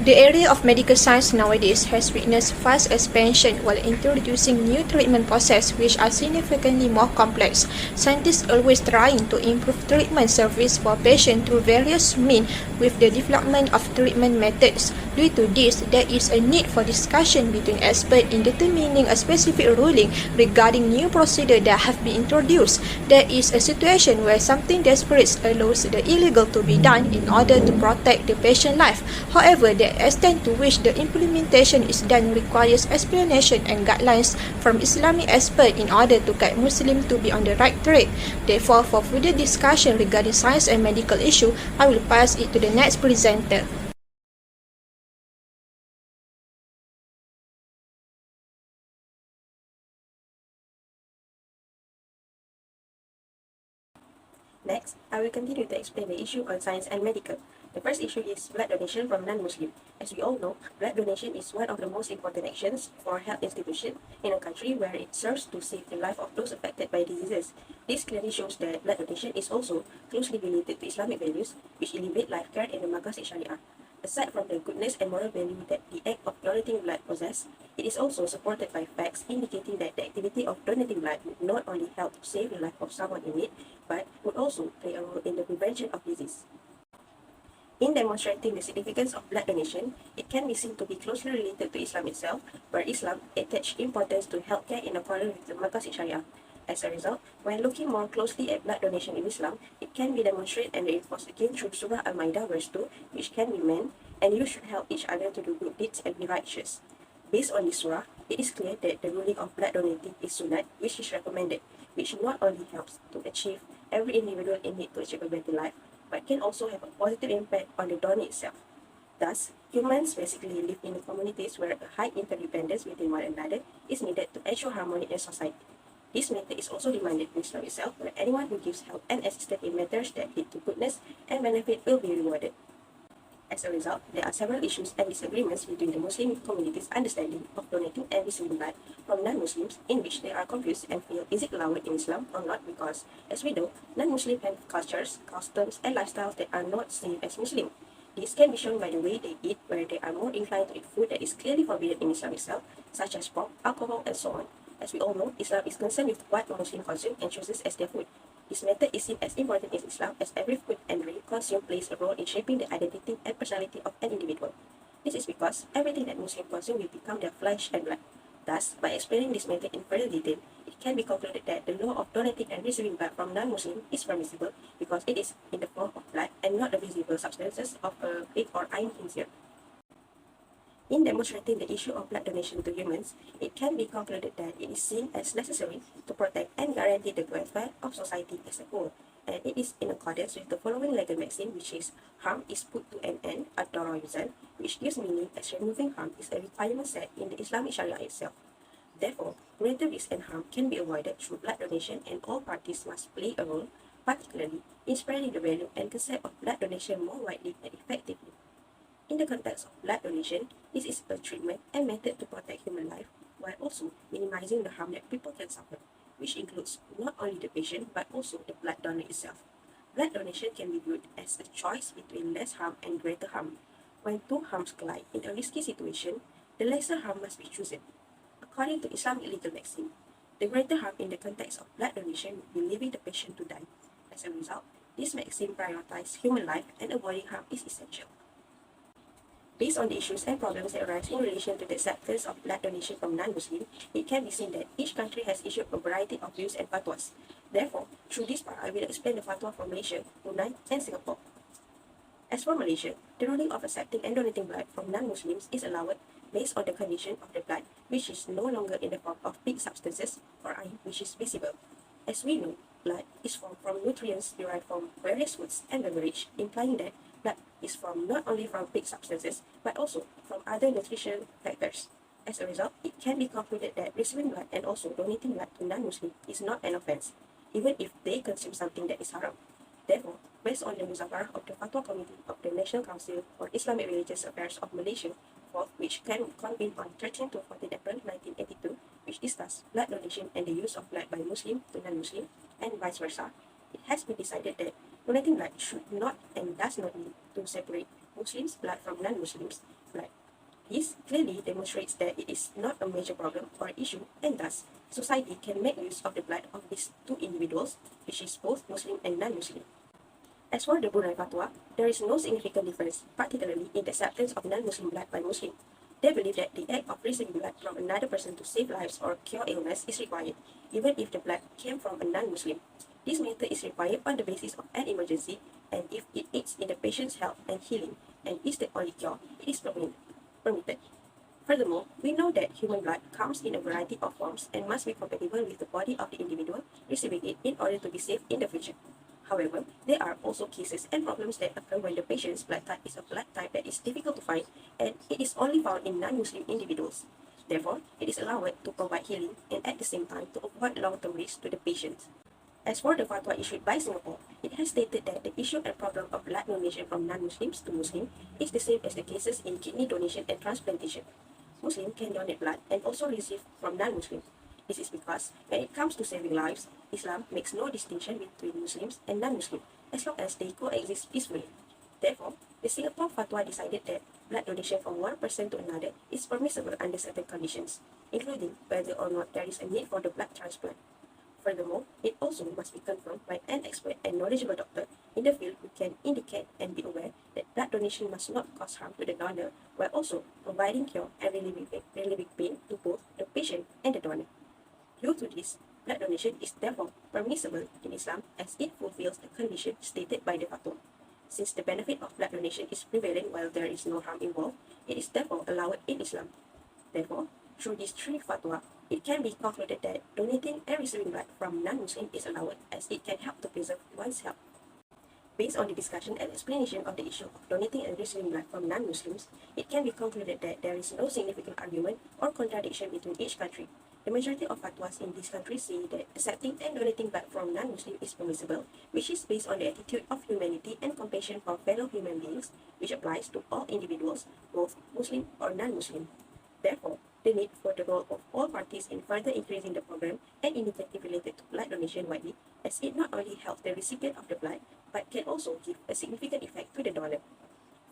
The area of medical science nowadays has witnessed fast expansion while introducing new treatment processes which are significantly more complex. Scientists always trying to improve treatment service for patients through various means with the development of treatment methods. Due to this, there is a need for discussion between experts in determining a specific ruling regarding new procedures that have been introduced. There is a situation where something desperate allows the illegal to be done in order to protect the patient's life. However, the extent to which the implementation is done requires explanation and guidelines from Islamic experts in order to guide Muslims to be on the right track. Therefore, for further discussion regarding science and medical issue, I will pass it to the next presenter. Next, I will continue to explain the issue on science and medical. The first issue is blood donation from non-Muslim. As we all know, blood donation is one of the most important actions for health institutions in a country where it serves to save the life of those affected by diseases. This clearly shows that blood donation is also closely related to Islamic values, which elevate life care in the ISH650. Aside from the goodness and moral value that the act of donating blood possesses, it is also supported by facts indicating that the activity of donating blood would not only help to save the life of someone in need, but would also play a role in the prevention of disease. In demonstrating the significance of blood donation, it can be seen to be closely related to Islam itself, where Islam attaches importance to healthcare in accordance with the Maqasid Sharia. As a result, when looking more closely at blood donation in Islam, it can be demonstrated and reinforced again through Surah Al-Maidah verse 2, which can be meant, and you should help each other to do good deeds and be righteous. Based on this surah, it is clear that the ruling of blood donating is sunnat, which is recommended, which not only helps to achieve every individual in need to achieve a better life, but can also have a positive impact on the donor itself. Thus, humans basically live in communities where a high interdependence between one another is needed to ensure harmony in society. This method is also demanded in Islam itself, where anyone who gives help and assistance in matters that lead to goodness and benefit will be rewarded. As a result, there are several issues and disagreements between the Muslim community's understanding of donating and receiving blood from non-Muslims, in which they are confused and feel is it allowed in Islam or not, because, as we know, non-Muslims have cultures, customs, and lifestyles that are not same as Muslim. This can be shown by the way they eat, where they are more inclined to eat food that is clearly forbidden in Islam itself, such as pork, alcohol, and so on. As we all know, Islam is concerned with what Muslims consume and chooses as their food. This method is seen as important in Islam, as every food and drink consumed plays a role in shaping the identity and personality of an individual. This is because everything that Muslims consume will become their flesh and blood. Thus, by explaining this method in further detail, it can be concluded that the law of donating and receiving blood from non-Muslims is permissible because it is in the form of blood and not the visible substances of a pig or iron here. In demonstrating the issue of blood donation to humans, it can be concluded that it is seen as necessary to protect and guarantee the welfare of society as a whole, and it is in accordance with the following legal maxim, which is harm is put to an end ad-darar yuzal, which gives meaning as removing harm is a requirement set in the Islamic Sharia itself. Therefore, greater risk and harm can be avoided through blood donation, and all parties must play a role, particularly in spreading the value and concept of blood donation more widely and effectively. In the context of blood donation, this is a treatment and method to protect human life while also minimizing the harm that people can suffer, which includes not only the patient but also the blood donor itself. Blood donation can be viewed as a choice between less harm and greater harm. When two harms collide in a risky situation, the lesser harm must be chosen. According to Islamic legal maxim, the greater harm in the context of blood donation would be leaving the patient to die. As a result, this maxim prioritizes human life, and avoiding harm is essential. Based on the issues and problems that arise in relation to the acceptance of blood donation from non-Muslims, it can be seen that each country has issued a variety of views and fatwas. Therefore, through this part, I will explain the fatwa for Malaysia, Brunei, and Singapore. As for Malaysia, the ruling of accepting and donating blood from non-Muslims is allowed based on the condition of the blood, which is no longer in the form of pig substances or iron, which is visible. As we know, blood is formed from nutrients derived from various foods and beverage, implying that blood is formed not only from pig substances, but also from other nutritional factors. As a result, it can be concluded that receiving blood and also donating blood to non-Muslims is not an offense, even if they consume something that is haram. Therefore, based on the Muzakarah of the Fatwa Committee of the National Council for Islamic Religious Affairs of Malaysia, which convened on 13 to 14 April 1982, which discussed blood donation and the use of blood by Muslim to non-Muslim, and vice versa, it has been decided that donating blood should not and does not need to separate Muslims' blood from non-Muslims' blood. This clearly demonstrates that it is not a major problem or issue, and thus society can make use of the blood of these two individuals, which is both Muslim and non-Muslim. As for the Brunei Fatwa, there is no significant difference, particularly in the acceptance of non-Muslim blood by Muslim. They believe that the act of receiving blood from another person to save lives or cure illness is required, even if the blood came from a non-Muslim. This method is required on the basis of an emergency, and if it aids in the patient's health and healing and is the only cure, it is permitted. Furthermore, we know that human blood comes in a variety of forms and must be compatible with the body of the individual receiving it in order to be safe in the future. However, there are also cases and problems that occur when the patient's blood type is a blood type that is difficult to find and it is only found in non-Muslim individuals. Therefore, it is allowed to provide healing and at the same time to avoid long-term risks to the patient. As for the fatwa issued by Singapore, it has stated that the issue and problem of blood donation from non-Muslims to Muslim is the same as the cases in kidney donation and transplantation. Muslim can donate blood and also receive from non-Muslim. This is because when it comes to saving lives, Islam makes no distinction between Muslims and non-Muslim as long as they coexist peacefully. Therefore, the Singapore fatwa decided that blood donation from one person to another is permissible under certain conditions, including whether or not there is a need for the blood transplant. Furthermore, it also must be confirmed by an expert and knowledgeable doctor in the field who can indicate and be aware that blood donation must not cause harm to the donor while also providing cure and relieving pain to both the patient and the donor. Due to this, blood donation is therefore permissible in Islam as it fulfills the condition stated by the fatwa. Since the benefit of blood donation is prevailing while there is no harm involved, it is therefore allowed in Islam. Therefore, through these three fatwa, it can be concluded that donating and receiving blood from non-Muslim is allowed as it can help to preserve one's health. Based on the discussion and explanation of the issue of donating and receiving blood from non-Muslims, it can be concluded that there is no significant argument or contradiction between each country. The majority of fatwas in these countries say that accepting and donating blood from non-Muslim is permissible, which is based on the attitude of humanity and compassion for fellow human beings, which applies to all individuals, both Muslim or non-Muslim. Therefore, the need for the role of all parties in further increasing the program and initiative related to blood donation widely, as it not only helps the recipient of the blood, but can also give a significant effect to the donor.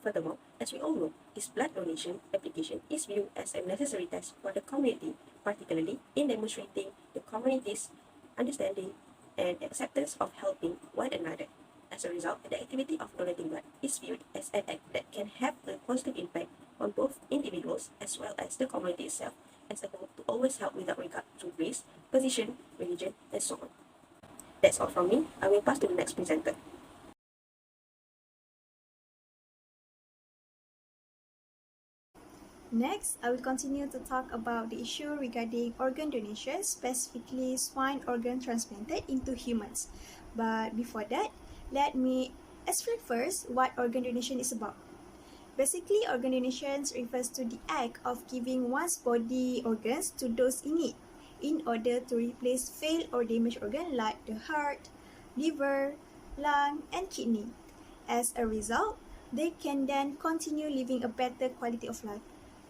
Furthermore, as we all know, this blood donation application is viewed as a necessary test for the community, particularly in demonstrating the community's understanding and acceptance of helping one another. As a result, the activity of donating blood is viewed as an act that can have a positive impact on both individuals as well as the community itself as a whole to always help without regard to race, position, religion, and so on. That's all from me. I will pass to the next presenter. Next, I will continue to talk about the issue regarding organ donation, specifically swine organ transplanted into humans. But before that, let me explain first what organ donation is about. Basically, organ donation refers to the act of giving one's body organs to those in need in order to replace failed or damaged organs like the heart, liver, lung, and kidney. As a result, they can then continue living a better quality of life.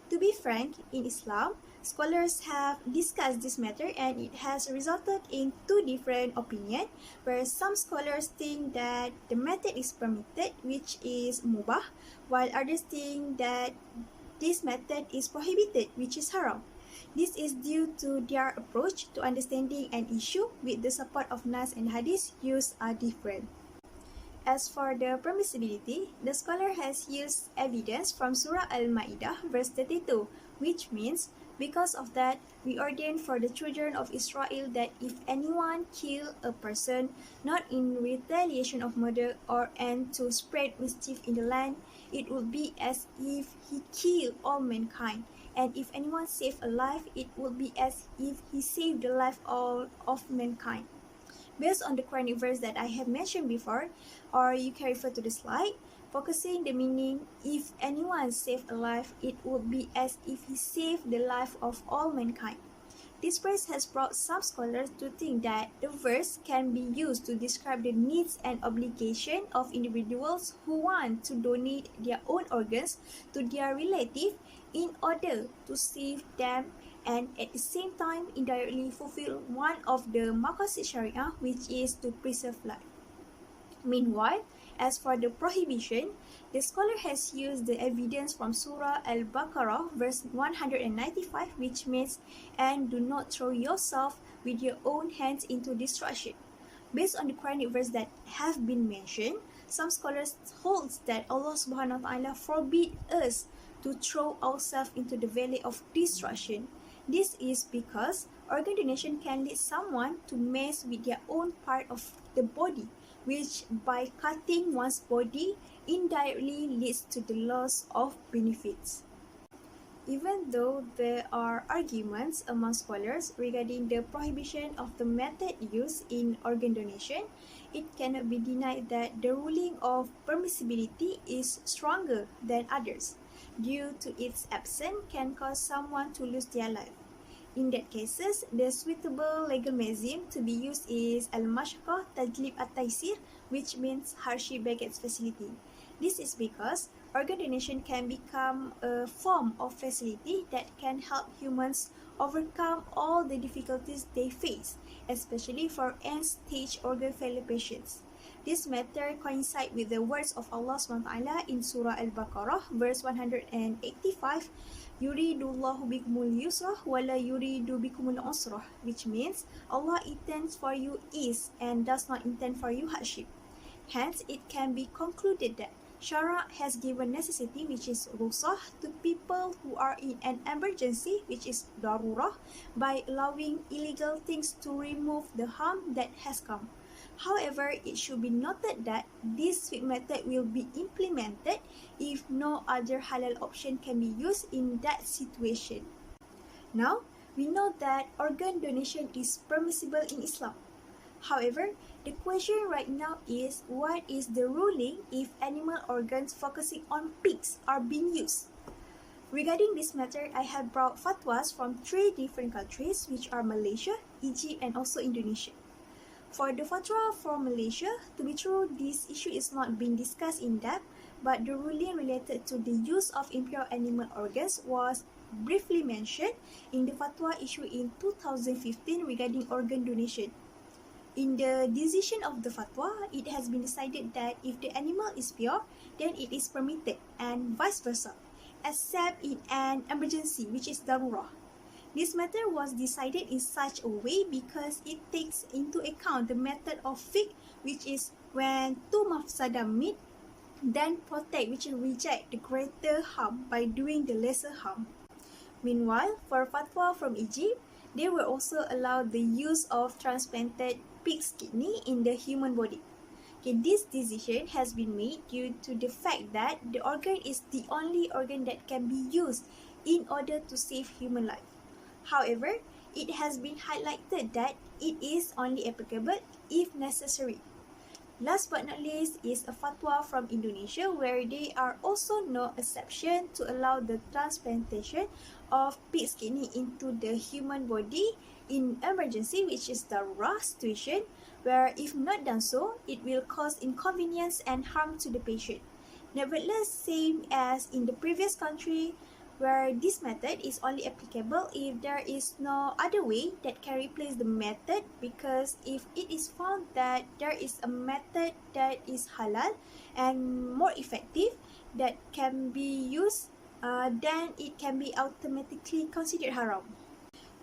To be frank, in Islam, scholars have discussed this matter and it has resulted in two different opinions, where some scholars think that the method is permitted, which is mubah, while others think that this method is prohibited, which is haram. This is due to their approach to understanding an issue with the support of Nas and Hadith used are different. As for the permissibility, the scholar has used evidence from Surah Al-Ma'idah, verse 32, which means, because of that, we ordain for the children of Israel that if anyone kill a person, not in retaliation of murder or and to spread mischief in the land, it would be as if he killed all mankind. And if anyone save a life, it would be as if he saved the life of mankind. Based on the Quranic verse that I have mentioned before, or you can refer to the slide, focusing the meaning, if anyone saved a life, it would be as if he saved the life of all mankind. This verse has brought some scholars to think that the verse can be used to describe the needs and obligation of individuals who want to donate their own organs to their relative in order to save them and at the same time indirectly fulfill one of the maqasid Sharia, which is to preserve life. Meanwhile, As for the prohibition, the scholar has used the evidence from Surah Al-Baqarah verse 195, which means, "And do not throw yourself with your own hands into destruction." Based on the Quranic verse that have been mentioned, some scholars hold that Allah subhanahu wa ta'ala forbid us to throw ourselves into the valley of destruction. This is because organ donation can lead someone to mess with their own part of the body, which by cutting one's body indirectly leads to the loss of benefits. Even though there are arguments among scholars regarding the prohibition of the method used in organ donation, it cannot be denied that the ruling of permissibility is stronger than others, due to its absence can cause someone to lose their life. In that cases, the suitable legal mechanism to be used is al-mashqah tajlib at-taysir, which means hardship begets facility. This is because organ donation can become a form of facility that can help humans overcome all the difficulties they face, especially for end-stage organ failure patients. This matter coincides with the words of Allah SWT in Surah Al-Baqarah, verse 185, "Yuridullahu bikumul yusrah wala yuridu bikumul usrah," which means Allah intends for you ease and does not intend for you hardship. Hence, it can be concluded that Shara has given necessity, which is rukhsah, to people who are in an emergency, which is darurah, by allowing illegal things to remove the harm that has come. However, it should be noted that this sweet method will be implemented if no other halal option can be used in that situation. Now, we know that organ donation is permissible in Islam. However, the question right now is, what is the ruling if animal organs focusing on pigs are being used? Regarding this matter, I have brought fatwas from 3 different countries, which are Malaysia, Egypt, and also Indonesia. For the fatwa from Malaysia, to be true, this issue is not being discussed in depth, but the ruling related to the use of impure animal organs was briefly mentioned in the fatwa issued in 2015 regarding organ donation. In the decision of the fatwa, it has been decided that if the animal is pure, then it is permitted, and vice versa, except in an emergency, which is darurah. This matter was decided in such a way because it takes into account the method of fiqh, which is when two mafsadah meet, then protect, which is reject the greater harm by doing the lesser harm. Meanwhile, for fatwa from Egypt, they will also allow the use of transplanted pig's kidney in the human body. This decision has been made due to the fact that the organ is the only organ that can be used in order to save human life. However, it has been highlighted that it is only applicable if necessary. Last but not least is a fatwa from Indonesia, where there are also no exception to allow the transplantation of pig's kidney into the human body in emergency, which is the darurah situation, where if not done so, it will cause inconvenience and harm to the patient. Nevertheless, same as in the previous country, where this method is only applicable if there is no other way that can replace the method, because if it is found that there is a method that is halal and more effective that can be used, then it can be automatically considered haram.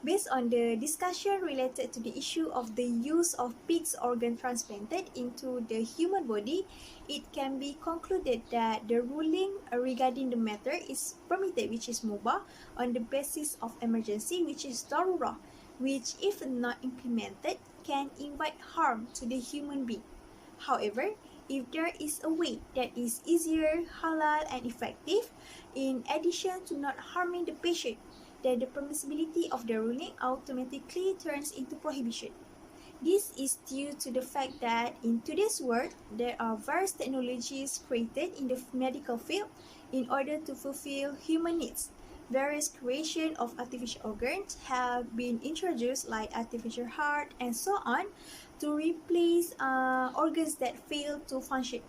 Based on the discussion related to the issue of the use of pig's organ transplanted into the human body, it can be concluded that the ruling regarding the matter is permitted, which is mubah, on the basis of emergency, which is darurah, which if not implemented can invite harm to the human being. However, if there is a way that is easier, halal, and effective, in addition to not harming the patient, then the permissibility of the ruling automatically turns into prohibition. This is due to the fact that in today's world, there are various technologies created in the medical field in order to fulfill human needs. Various creation of artificial organs have been introduced, like artificial heart and so on, to replace organs that fail to function.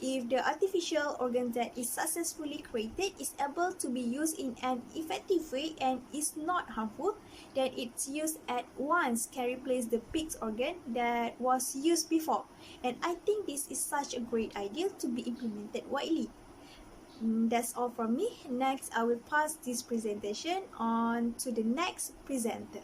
if the artificial organ that is successfully created is able to be used in an effective way and is not harmful, then its use at once can replace the pig's organ that was used before. And I think this is such a great idea to be implemented widely. That's all from me. Next, I will pass this presentation on to the next presenter.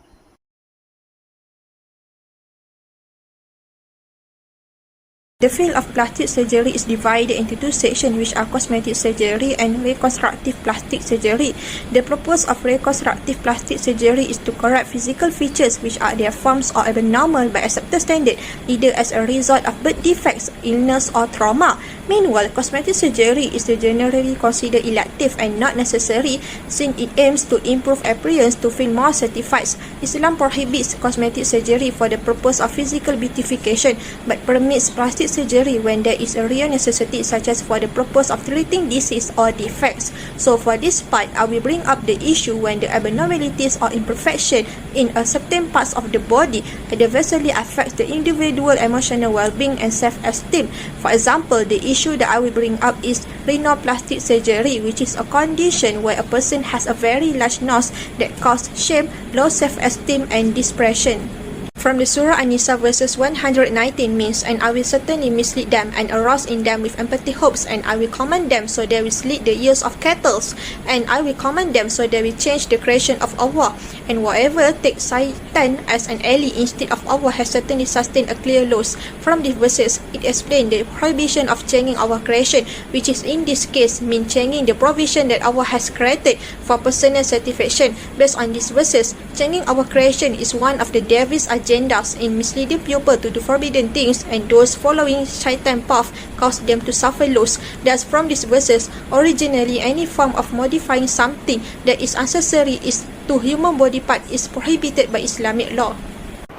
The field of plastic surgery is divided into two sections, which are cosmetic surgery and reconstructive plastic surgery. The purpose of reconstructive plastic surgery is to correct physical features which are their forms or abnormal by accepted standard, either as a result of birth defects, illness, or trauma. Meanwhile, cosmetic surgery is generally considered elective and not necessary, since it aims to improve appearance to feel more satisfied. Islam prohibits cosmetic surgery for the purpose of physical beautification, but permits plastic surgery when there is a real necessity, such as for the purpose of treating disease or defects. So for this part, I will bring up the issue when the abnormalities or imperfection in a certain parts of the body adversely affects the individual emotional well-being and self-esteem. For example, the issue that I will bring up is rhinoplastic surgery, which is a condition where a person has a very large nose that causes shame, low self-esteem, and depression. From the Surah An-Nisa verses 119 means, and I will certainly mislead them and arouse in them with empathy hopes, and I will command them so they will slit the ears of cattle, and I will command them so they will change the creation of Allah, and whatever takes Satan as an ally instead of Allah has certainly sustained a clear loss. From these verses, it explains the prohibition of changing our creation, which is in this case mean changing the provision that Allah has created for personal satisfaction. Based on these verses, changing our creation is one of the devil's agendas in misleading people to do forbidden things, and those following shaitan path cause them to suffer loss. Thus, from these verses, originally any form of modifying something that is unnecessary is to human body part is prohibited by Islamic law.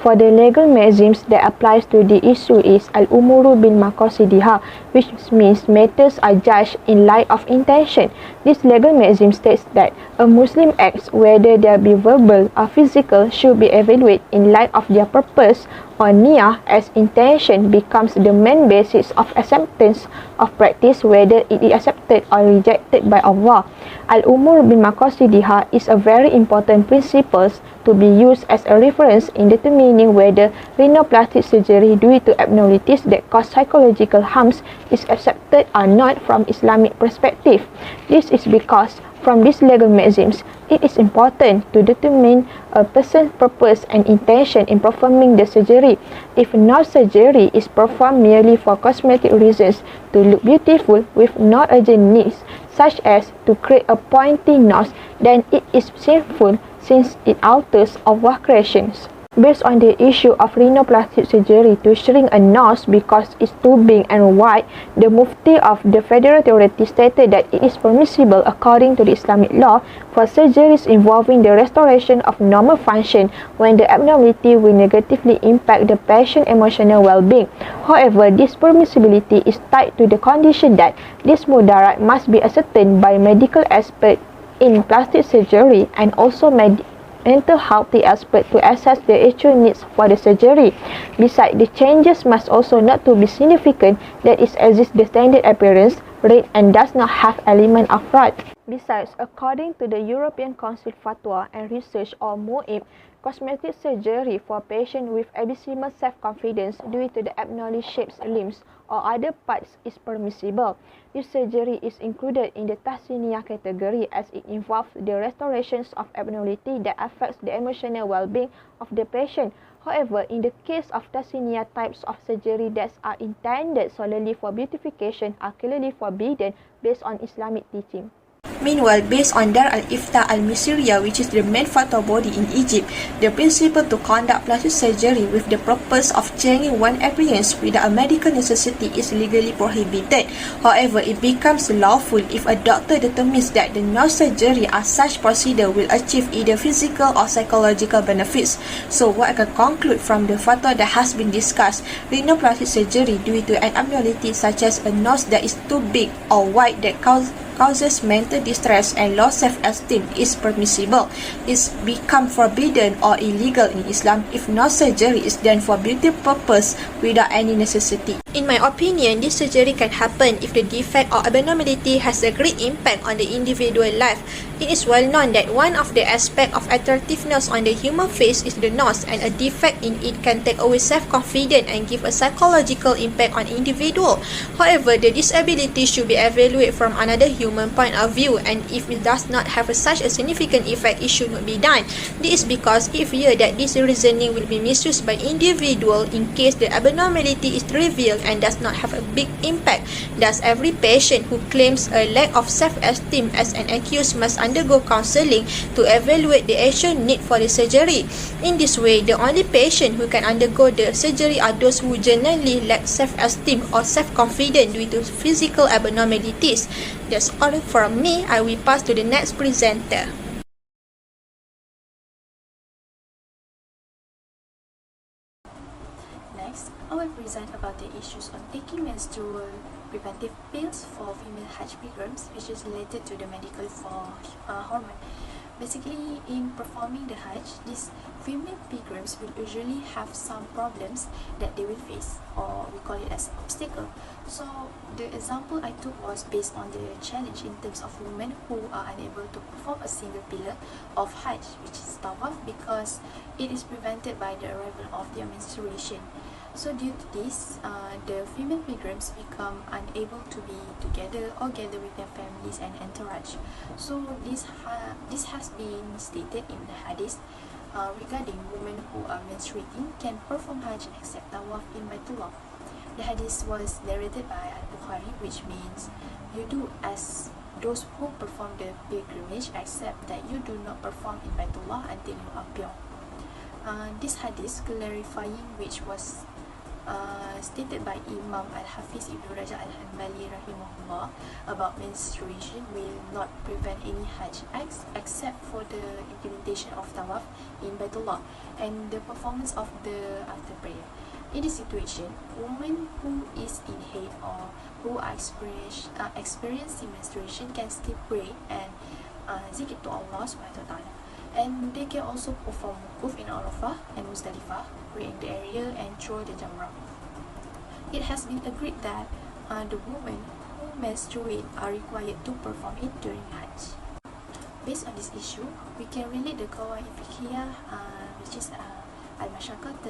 For the legal maxims that applies to the issue is al-umuru bin maqasidiha, which means matters are judged in light of intention. This legal maxim states that a Muslim acts, whether they be verbal or physical, should be evaluated in light of their purpose or niyyah, as intention becomes the main basis of acceptance of practice, whether it is accepted or rejected by Allah. Al-umur bin maqasidiha is a very important principle to be used as a reference in determining whether rhinoplastic surgery due to abnormalities that cause psychological harms is accepted or not from Islamic perspective. This is because from these legal maxims, it is important to determine a person's purpose and intention in performing the surgery. If no surgery is performed merely for cosmetic reasons to look beautiful with no urgent needs, such as to create a pointy nose, then it is sinful since it alters Allah's creations. Based on the issue of rhinoplastic surgery to shrink a nose because it's too big and wide, the Mufti of the Federal Authority stated that it is permissible according to the Islamic law for surgeries involving the restoration of normal function when the abnormality will negatively impact the patient's emotional well-being. However, this permissibility is tied to the condition that this mudarat must be ascertained by medical experts in plastic surgery and also mental health expert to assess the actual needs for the surgery. Besides, the changes must also not to be significant that it exists the standard appearance rate and does not have element of fraud. Besides, according to the European Council Fatwa and Research or MOIB, cosmetic surgery for patients with abysmal self-confidence due to the abnormally shaped limbs or other parts is permissible. This surgery is included in the tahsiniyah category as it involves the restorations of abnormality that affects the emotional well-being of the patient. However, in the case of tahsiniyah, types of surgery that are intended solely for beautification are clearly forbidden based on Islamic teaching. Meanwhile, based on Dar al-Ifta al-Misriya, which is the main fatwa body in Egypt, the principle to conduct plastic surgery with the purpose of changing one appearance without a medical necessity is legally prohibited. However, it becomes lawful if a doctor determines that the no surgery or such procedure will achieve either physical or psychological benefits. So, what I can conclude from the fatwa that has been discussed, rhinoplastic surgery due to an abnormality such as a nose that is too big or wide that causes mental distress and low self-esteem is permissible. It's become forbidden or illegal in Islam if no surgery is done for beauty purpose without any necessity. In my opinion, this surgery can happen if the defect or abnormality has a great impact on the individual life. It is well known that one of the aspects of attractiveness on the human face is the nose, and a defect in it can take away self-confidence and give a psychological impact on individual. However, the disability should be evaluated from another human point of view, and if it does not have such a significant effect, it should not be done. This is because it fears that this reasoning will be misused by individual in case the abnormality is revealed and does not have a big impact. Thus, every patient who claims a lack of self-esteem as an accused must undergo counseling to evaluate the actual need for the surgery. In this way, the only patient who can undergo the surgery are those who genuinely lack self-esteem or self-confidence due to physical abnormalities. That's all from me. I will pass to the next presenter. Next, I will present about the issues on taking menstrual preventive pills for female Hajj pilgrims, which is related to the medical for hormone. Basically, in performing the Hajj, these female pilgrims will usually have some problems that they will face, or we call it as obstacle. So, the example I took was based on the challenge in terms of women who are unable to perform a single pillar of Hajj, which is tawaf, because it is prevented by the arrival of their menstruation. So due to this, the female pilgrims become unable to be together or gather with their families and entourage. So this has been stated in the hadith regarding women who are menstruating can perform Hajj except tawaf in Baitullah. The hadith was narrated by Al-Bukhari, which means you do as those who perform the pilgrimage, except that you do not perform in Baitullah until you are pure. This hadith clarifying, which was stated by Imam Al-Hafiz Ibn Rajab Al-Hanbali rahimahullah, about menstruation will not prevent any Hajj acts except for the implementation of tawaf in Baitullah and the performance of the after prayer. In this situation, women who is in head or who are experiencing menstruation can still pray and zikr to Allah subhanahu wa ta'ala. And they can also perform wukuf in Arafah and Muzdalifah, pray in the area and throw the jamrah. It has been agreed that the women who menstruate are required to perform it during Hajj. Based on this issue, we can relate the qawaid fiqhiyah, which is al-mashaqat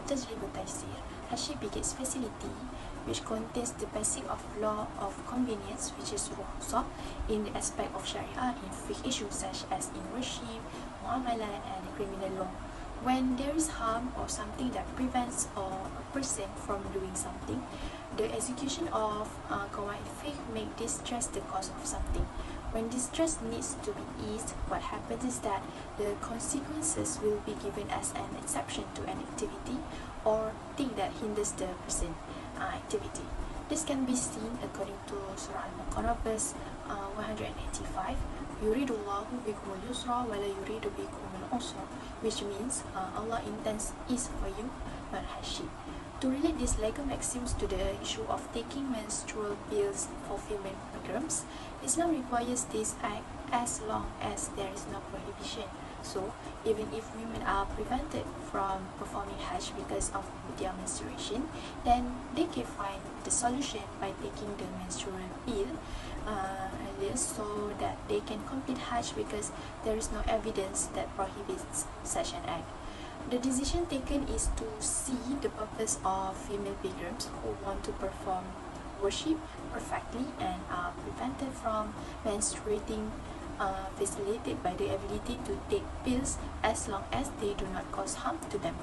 tajlib al-taysir, Hajj Brigades facility, which contains the basic of law of convenience, which is rukhsah, in the aspect of Sharia in fiqh issues such as in worship, muamalat, and criminal law. When there is harm or something that prevents a person from doing something, the execution of qawaid fiqh make distress the cause of something. When distress needs to be eased, what happens is that the consequences will be given as an exception to an activity or thing that hinders the person activity. This can be seen according to Surah Al-Baqarah verse 185, Yuridullahu bikumul yusra wa la yuridu bikumul usra, which means Allah intends ease for you, not hardship. To relate these legal maxims to the issue of taking menstrual pills for female pilgrims, Islam requires this act as long as there is no prohibition. So, even if women are prevented from performing Hajj because of their menstruation, then they can find the solution by taking the menstrual pill earlier so that they can complete Hajj, because there is no evidence that prohibits such an act. The decision taken is to see the purpose of female pilgrims who want to perform worship perfectly and are prevented from menstruating, facilitated by the ability to take pills as long as they do not cause harm to them.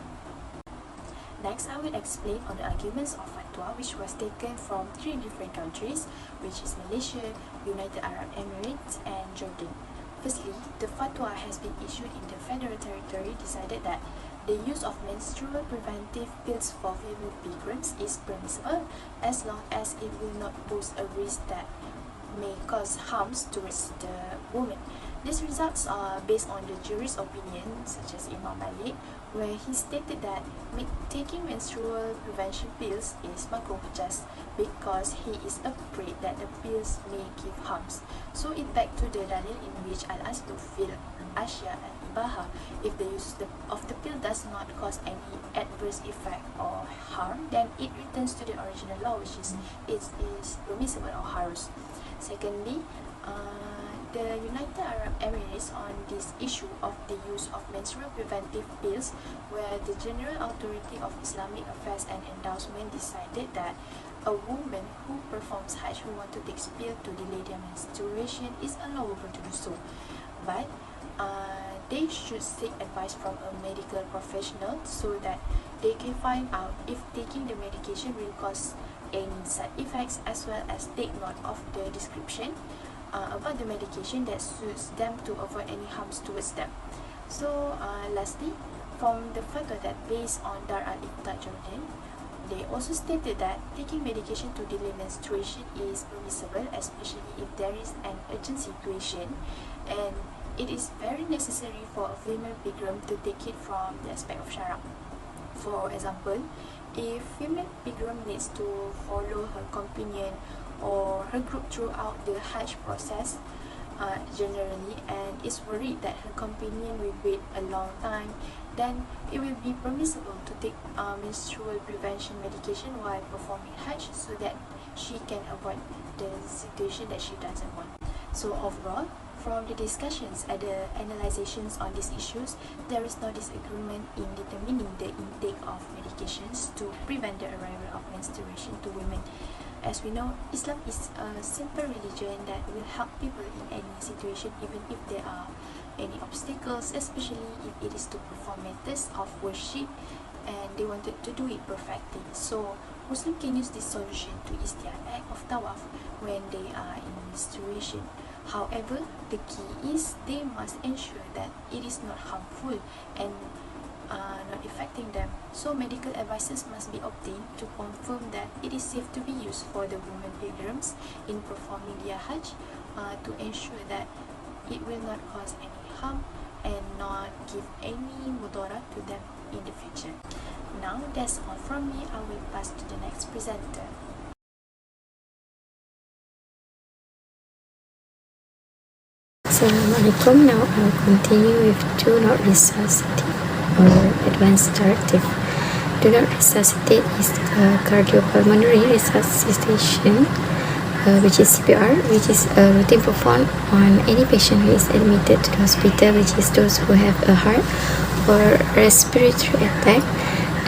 Next, I will explain on the arguments of Fatwa, which was taken from 3 different countries, which is Malaysia, United Arab Emirates, and Jordan. Firstly, the Fatwa has been issued in the Federal Territory decided that the use of menstrual preventive pills for female pilgrims is permissible as long as it will not pose a risk that may cause harms towards the woman. These results are based on the jury's opinion, such as Imam Malik, where he stated that taking menstrual prevention pills is makruh just because he is afraid that the pills may give harms. So it back to the dalil in which al-aslu fil ashya and ibaha. If the use of the pill does not cause any adverse effect or harm, then it returns to the original law, which is it is permissible or harus. Secondly, the United Arab Emirates on this issue of the use of menstrual preventive pills, where the General Authority of Islamic Affairs and Endowment decided that a woman who performs Hajj who want to take pill to delay their menstruation is allowable to do so, but they should seek advice from a medical professional so that they can find out if taking the medication will cause any side effects, as well as take note of the description about the medication that suits them to avoid any harms towards them. So lastly, from the fatwa that based on Dar al-Ifta Jordan, they also stated that taking medication to delay menstruation is permissible, especially if there is an urgent situation and it is very necessary for a female pilgrim to take it from the aspect of sharia. For example, if female pilgrim needs to follow her companion or her group throughout the Hajj process generally, and is worried that her companion will wait a long time, then it will be permissible to take menstrual prevention medication while performing Hajj so that she can avoid the situation that she doesn't want. So overall, from the discussions and the analyzations on these issues, there is no disagreement in determining the intake of medications to prevent the arrival of menstruation to women. As we know, Islam is a simple religion that will help people in any situation, even if there are any obstacles, especially if it is to perform matters of worship and they wanted to do it perfectly. So Muslim can use this solution to ease their act of tawaf when they are in menstruation. However, the key is they must ensure that it is not harmful and not affecting them. So medical advices must be obtained to confirm that it is safe to be used for the women pilgrims in performing their Hajj, to ensure that it will not cause any harm and not give any mudara to them in the future. Now that's all from me. I will pass to the next presenter. Assalamualaikum. Now I will continue with do not resuscitate or advanced directive. Do not resuscitate is cardiopulmonary resuscitation, which is CPR, which is a routine performed on any patient who is admitted to the hospital, which is those who have a heart or respiratory attack.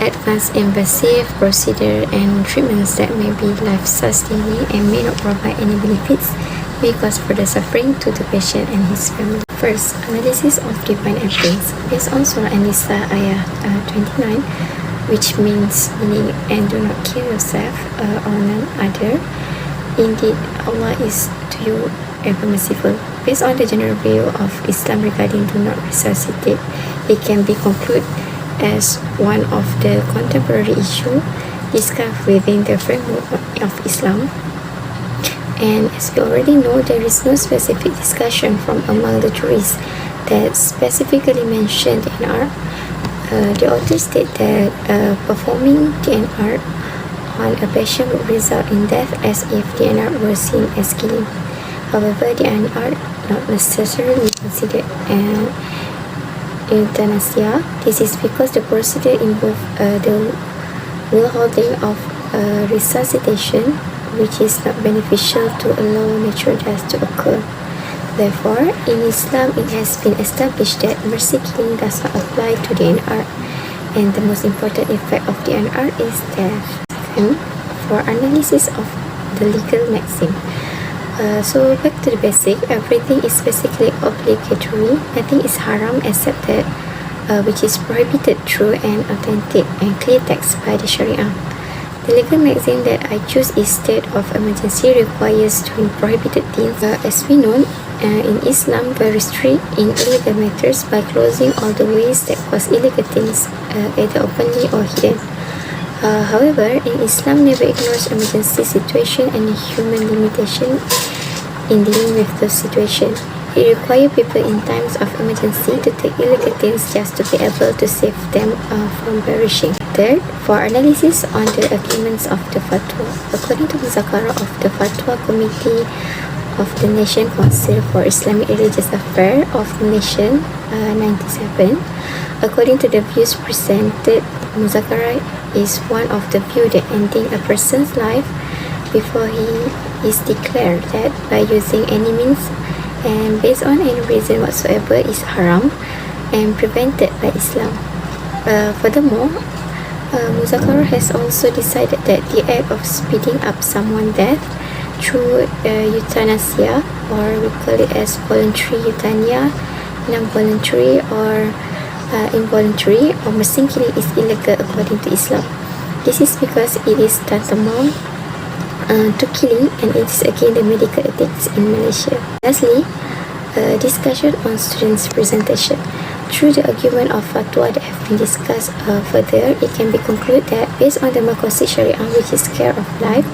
Advanced invasive procedure and treatments that may be life-sustaining and may not provide any benefits may cause further suffering to the patient and his family. First, analysis of divine evidence. Based on Surah An-Nisa ayah 29, which means and do not kill yourself or none other. Indeed, Allah is to you ever merciful. Based on the general view of Islam regarding do not resuscitate, it can be concluded as one of the contemporary issues discussed within the framework of Islam. And as we already know, there is no specific discussion from among the jurists that specifically mentioned DNR. The author state that performing DNR on a patient would result in death as if DNR were seen as killing. However, DNR not necessarily considered an euthanasia. This is because the procedure involves the withholding of resuscitation, which is not beneficial to allow natural death to occur. Therefore, in Islam, it has been established that mercy killing does not apply to DNR, and the most important effect of DNR is death. And for analysis of the legal maxim. So back to the basic, everything is basically obligatory. Nothing is haram except that which is prohibited through an authentic and clear text by the Sharia. The legal maxim that I choose is state of emergency requires doing prohibited things. As we know, in Islam, very strict in illegal matters by closing all the ways that cause illegal things, either openly or hidden. However, in Islam, never ignores emergency situation and human limitation in dealing with the situation. It requires people in times of emergency to take illegal things just to be able to save them from perishing. Third, for analysis on the arguments of the Fatwa. According to Muzakarah of the Fatwa Committee of the Nation Council for Islamic Religious Affairs of Nation 97, according to the views presented, Muzakarah is one of the view that ending a person's life before he is declared dead by using any means and based on any reason whatsoever is haram and prevented by Islam. Furthermore, Muzakarah has also decided that the act of speeding up someone's death through euthanasia, or we call it as voluntary euthanasia, non-voluntary or involuntary or machine killing, is illegal according to Islam. This is because it is tantamount to killing and it is against the medical ethics in Malaysia. Lastly, discussion on students' presentation. Through the argument of fatwa that have been discussed further, it can be concluded that based on the Maqasid Syariah, which is care of life,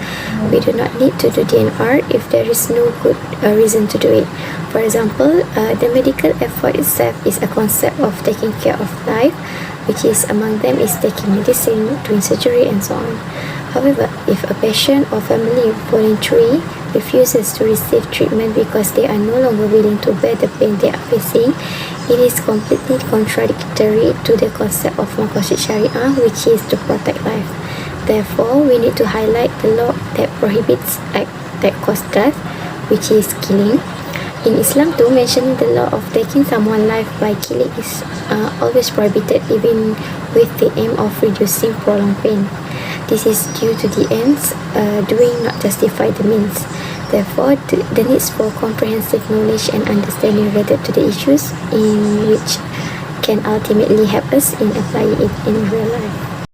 we do not need to do DNR if there is no good reason to do it. For example, the medical effort itself is a concept of taking care of life, which is among them is taking medicine, doing surgery and so on. However, if a patient or family voluntarily refuses to receive treatment because they are no longer willing to bear the pain they are facing, it is completely contradictory to the concept of Maqasid Syariah, which is to protect life. Therefore, we need to highlight the law that prohibits act that cause death, which is killing. In Islam too, mentioning the law of taking someone's life by killing is always prohibited, even with the aim of reducing prolonged pain. This is due to the ends doing not justify the means. Therefore, the needs for comprehensive knowledge and understanding related to the issues in which can ultimately help us in applying it in real life.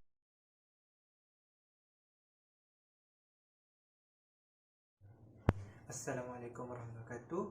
Assalamualaikum warahmatullahi wabarakatuh.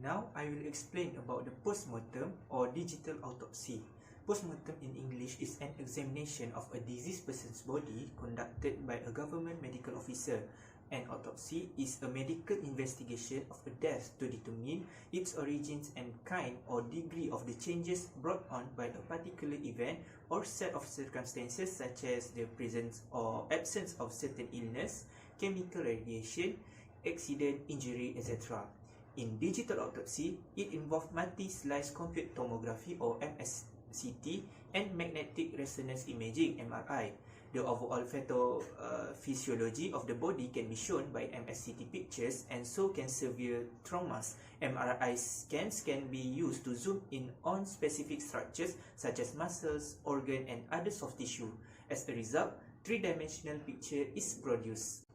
Now I will explain about the postmortem or digital autopsy. Postmortem in English is an examination of a deceased person's body conducted by a government medical officer. An autopsy is a medical investigation of a death to determine its origins and kind or degree of the changes brought on by a particular event or set of circumstances, such as the presence or absence of certain illness, chemical radiation, accident, injury, etc. In digital autopsy, it involves multi-slice compute tomography or MSCT and magnetic resonance imaging MRI. The overall pathophysiology of the body can be shown by MSCT pictures, and so can severe traumas. MRI scans can be used to zoom in on specific structures such as muscles, organ, and other soft tissue. As a result, three-dimensional picture is produced.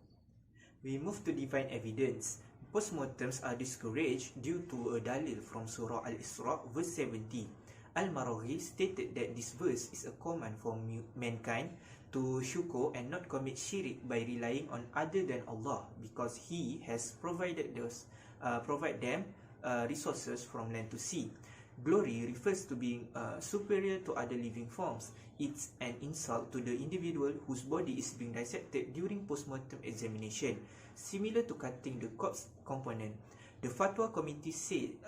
We move to divine evidence. Postmortems are discouraged due to a dalil from Surah Al-Isra, verse 70. Al-Maraghi stated that this verse is a command for mankind to syukur and not commit syirik by relying on other than Allah, because He has provided them resources from land to sea. Glory refers to being superior to other living forms. It's an insult to the individual whose body is being dissected during postmortem examination, similar to cutting the corpse component. The Fatwa Committee said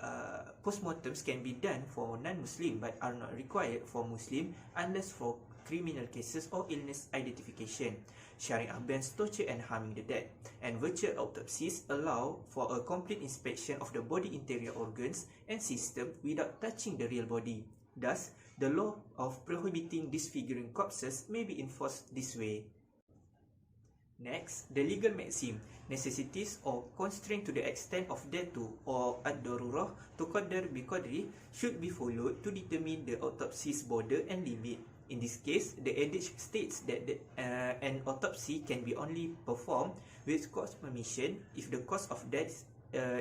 postmortems can be done for non-Muslim but are not required for Muslim unless for criminal cases or illness identification. Sharia bans torture and harming the dead, and virtual autopsies allow for a complete inspection of the body interior organs and system without touching the real body. Thus, the law of prohibiting disfiguring corpses may be enforced this way. Next, the legal maxim, necessities or constraint to the extent of datu or ad-darurah tuqaddar biqadri, should be followed to determine the autopsy's border and limit. In this case, the adage states that an autopsy can be only performed with court's permission if the cause of death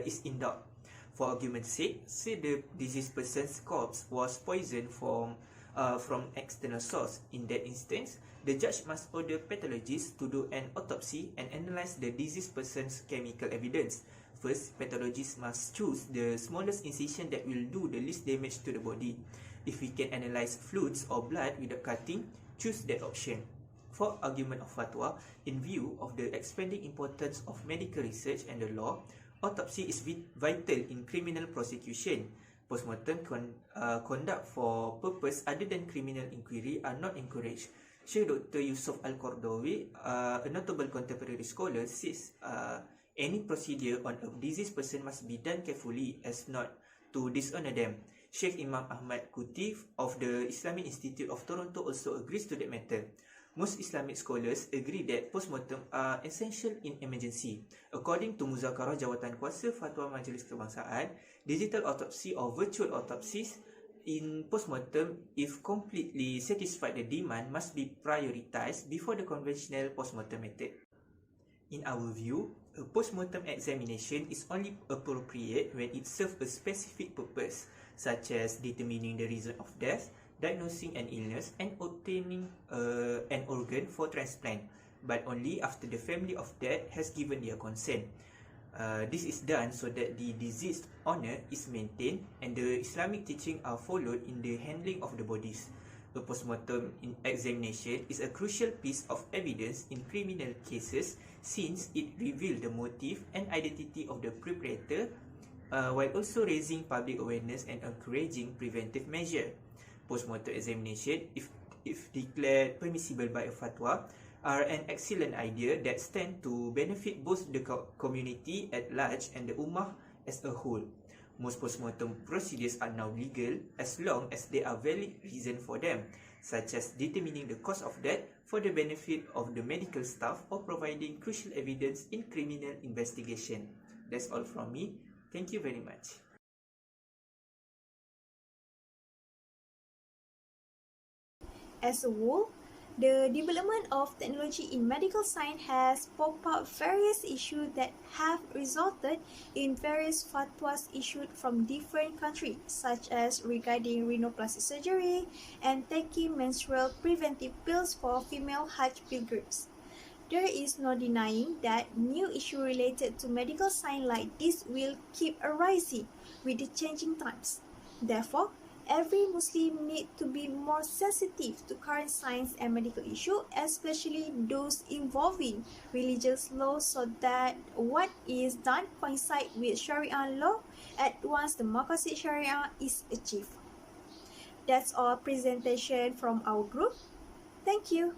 is in doubt. For argument's sake, say the deceased person's corpse was poisoned from external source. In that instance, the judge must order pathologists to do an autopsy and analyze the deceased person's chemical evidence. First, pathologists must choose the smallest incision that will do the least damage to the body. If we can analyze fluids or blood without cutting, choose that option. For argument of fatwa, in view of the expanding importance of medical research and the law, Autopsy is vital in criminal prosecution. Postmortem conduct for purpose other than criminal inquiry are not encouraged. Sheikh Dr. Yusuf Al-Qardawi, a notable contemporary scholar, says any procedure on a deceased person must be done carefully as not to dishonor them. Sheikh Imam Ahmad Kuti of the Islamic Institute of Toronto also agrees to that matter. Most Islamic scholars agree that postmortem are essential in emergency. According to Muzakarah Jawatan Kuasa Fatwa Majlis Kebangsaan, digital autopsy or virtual autopsies in postmortem, if completely satisfied the demand, must be prioritized before the conventional postmortem method. In our view, a postmortem examination is only appropriate when it serves a specific purpose, such as determining the reason of death, diagnosing an illness, and obtaining an organ for transplant, but only after the family of dead has given their consent. This is done so that the deceased honor is maintained and the Islamic teaching are followed in the handling of the bodies. A postmortem examination is a crucial piece of evidence in criminal cases since it reveals the motive and identity of the perpetrator, while also raising public awareness and encouraging preventive measures. Postmortem examination, if declared permissible by a fatwa, are an excellent idea that stand to benefit both the community at large and the ummah as a whole. Most postmortem procedures are now legal as long as there are valid reasons for them, such as determining the cause of death for the benefit of the medical staff or providing crucial evidence in criminal investigation. That's all from me. Thank you very much. As a whole, the development of technology in medical science has popped up various issues that have resulted in various fatwas issued from different countries, such as regarding rhinoplasty surgery and taking menstrual preventive pills for female Hajj pilgrims. There is no denying that new issues related to medical science like this will keep arising with the changing times. Therefore, every Muslim needs to be more sensitive to current science and medical issues, especially those involving religious law, so that what is done coincides with Sharia law at once the Maqasid Sharia is achieved. That's all presentation from our group. Thank you.